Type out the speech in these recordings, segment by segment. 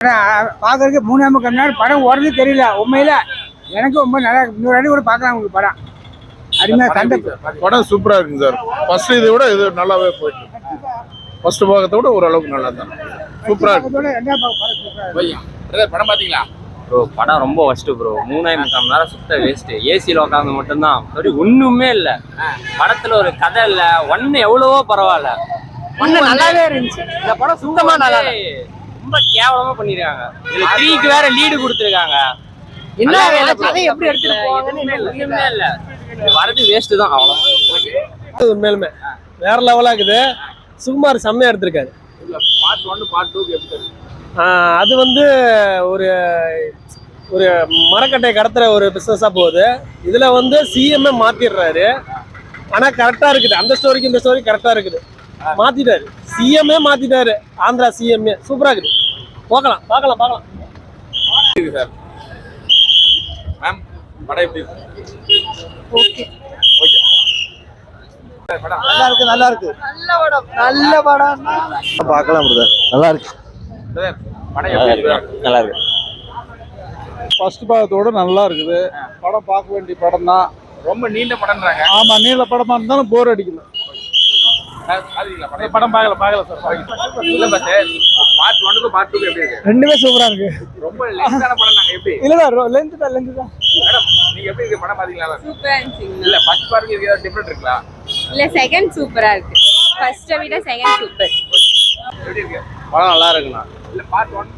பார்க்கறதுக்கு 3 மணி நேரம் படம் ஓடுறது தெரியல. உண்மையில எனக்கு ரொம்ப நல்லா இருக்கு. இன்னொரு அடி கூட பார்க்கலாம் உங்களுக்கு படம். அருமையா சண்டை படம் சூப்பரா இருக்குங்க சார். ஃபர்ஸ்ட் இதை விட இது நல்லாவே போயிட்டு ஃபர்ஸ்ட் பாகத்தை விட ஓரளவுக்கு நல்லா தான் சூப்பரா இருக்கு. படம் பாத்தீங்களா ப்ரோ? படம் ரொம்ப ஃபர்ஸ்ட் ப்ரோ. 3.5 மணி நேரம் சுத்த வேஸ்ட். ஏசியில் உட்காந்து மட்டும்தான். சரி ஒண்ணுமே இல்லை படத்துல. ஒரு கதை இல்லை ஒன்னு எவ்வளவோ பரவாயில்ல. ஒண்ணு நல்லாவே இருந்துச்சு. இந்த படம் சுத்தமா நல்லா ரொம்ப கேவலமா பண்ணிருக்காங்க. இதுல 3க்கு வேற லீடு கொடுத்துருக்காங்க. என்ன கதை எப்படி எடுத்துட்டு போவாங்கன்னு இல்ல வரது வேஸ்ட் தான் அவ்வளவு. உண்மையிலுமே வேற லெவலா இருக்குது. சுகுமார் செம்மையா எடுத்திருக்காரு. பார்ட் 1 பார்ட் 2 எப்படி? அது வந்து ஒரு ஒரு மரக்கட்டை கடத்துற ஒரு பிசினஸா போகுது. இதுல வந்து சிஎம்ஏ மாத்திடுறாரு. ஆனா கரெக்டா இருக்குது. அந்த ஸ்டோரிக்கு இந்த ஸ்டோரி கரெக்டா இருக்குது. மாத்திட்டாரு. சிஎம்ஏ மாத்திட்டாரு. ஆந்திரா சிஎம்ஏ சூப்பரா இருக்குது. பார்க்கலாம் பார்க்கலாம் பார்க்கலாம். சார் மேம் படம் எப்படி? ஓகே ஓகே படம் நல்லா இருக்கு. நல்லா இருக்கு. நல்ல படம் பார்க்கலாம் பிரதர். நல்லா இருக்கு. சார் படம் எப்படி இருக்கு? நல்லா இருக்கு. ஃபர்ஸ்ட் பாகத்தோட நல்லா இருக்குது. படம் பார்க்க வேண்டிய படம் தான். ரொம்ப நீண்ட படம்ன்றாங்க. ஆமா, நீள படமா இருந்தாலும் போர் அடிக்கல. படம் பார்க்கல சார். இல்ல பஸ் பார்ட் 1 க்கு பார்ட் 2 எப்படி இருக்கு? ரெண்டுமே சூப்பரா இருக்கு. ரொம்ப லென்த்தான படம். நாங்க எப்படி இல்லடா லென்த் தான். மேடம் நீங்க எப்படி இருக்கு படம் பாத்தீங்களா? சூப்பரா இருந்துச்சு. இல்ல ஃபர்ஸ்ட் பார்ட்க்கு ஏதாவது டிஃபரண்ட் இருக்குங்களா? இல்ல செகண்ட் சூப்பரா இருக்கு. ஃபர்ஸ்ட விட செகண்ட் சூப்பர். எப்படி இருக்கு படம் நல்லா இருக்குண்ணா. இல்ல பார்ட் 1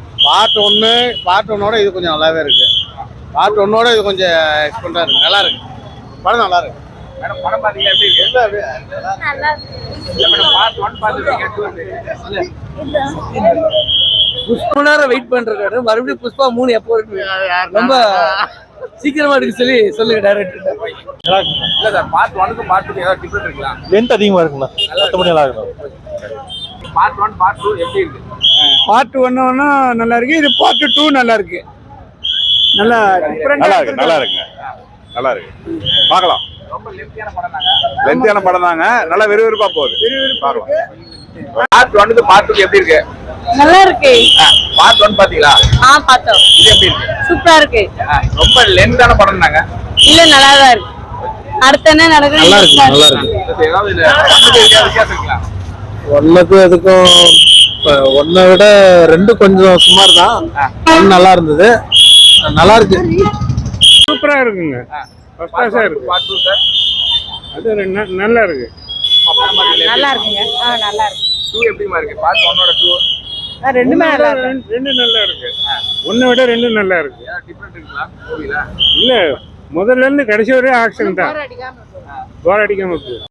பார்ட் 1ஓட இது கொஞ்சம் நல்லாவே இருக்கு. பார்ட் 1ஓட இது கொஞ்சம் எக்ஸ்பெண்டா இருக்கு. நல்லா இருக்கு. படம் நல்லா இருக்கு. மேடம் படம் பாத்தீங்களா எப்படி இருக்கு? நல்லா இருக்கு. இல்ல மேடம் பார்ட் 1 பாத்துட்டீங்க 2 இல்ல புஷ்பா நேரம் வெயிட் பண்றாரு. மறுபடியும் புஷ்பா 3 எப்போ இருக்கு? ரொம்ப சீக்கிரமா இருக்கு சொல்லுங்க டைரக்டர். இல்ல சார் பார்ட் 1 க்கு பார்ட் 2 ஏதாவது டிஃபரண்ட் இருக்குங்களா? லென்த் அதிகமா இருக்குண்ணா. மொத்தம் நல்லா இருக்கும். பார்ட் 1 பார்ட் 2 எப்படி இருக்கு? பார்ட் 1 நல்லா இருக்கு. இது பார்ட் 2 நல்லா இருக்கு. நல்லா நல்லா இருக்கு. நல்லா இருக்குங்க. நல்லா இருக்கு. பார்க்கலாம். ரொம்ப லென்த்தியான படம் தாங்க. லென்த்தியான படம் தாங்க. நல்லா விறுவிறுப்பா போகுது. பார்க்கலாம். பார்ட் 1 க்கு பார்ட் 2 எப்படி இருக்கு? நல்லா இருக்கு. பார்ட் 1 பாத்தீங்களா? பார்த்தோம். இது எப்படி இருக்கு? சூப்பரா இருக்கு. ரொம்ப லென்த்தான படம் தாங்க. இல்ல நல்லா தான் இருக்கு. அடுத்து என்ன நடக்குது? நல்லா இருக்கு. நல்லா இருக்கு. ஏதாவது இல்ல வித்தியாசம் இருக்குங்களா? ஒன்னுக்கும் அதுக்கும் ஒன்னை விட 2 கொஞ்சம் சுமார் தான். ஒன்னு நல்லா இருந்தது. நல்லா இருக்கு. சூப்பரா இருக்குங்க. ஃபர்ஸ்ட் கிளாஸா இருக்கு. பார்ட் 2 சார் அது நல்லா இருக்கு. நல்லா இருக்குங்க. நல்லா இருக்கு. 2 எப்படிமா இருக்கு? பார்ட் 1ஓட 2 ரெண்டுமே நல்லா இருக்கு. ரெண்டு நல்லா இருக்கு. ஒன்னை விட 2 நல்லா இருக்கு. ஏதாவது டிஃபரண்ட் இருக்குங்களா மூவில? இல்ல முதல்ல இருந்து கடைசி வரையும் ஆக்ஷன் தான். போர் அடிக்காம இருக்கு.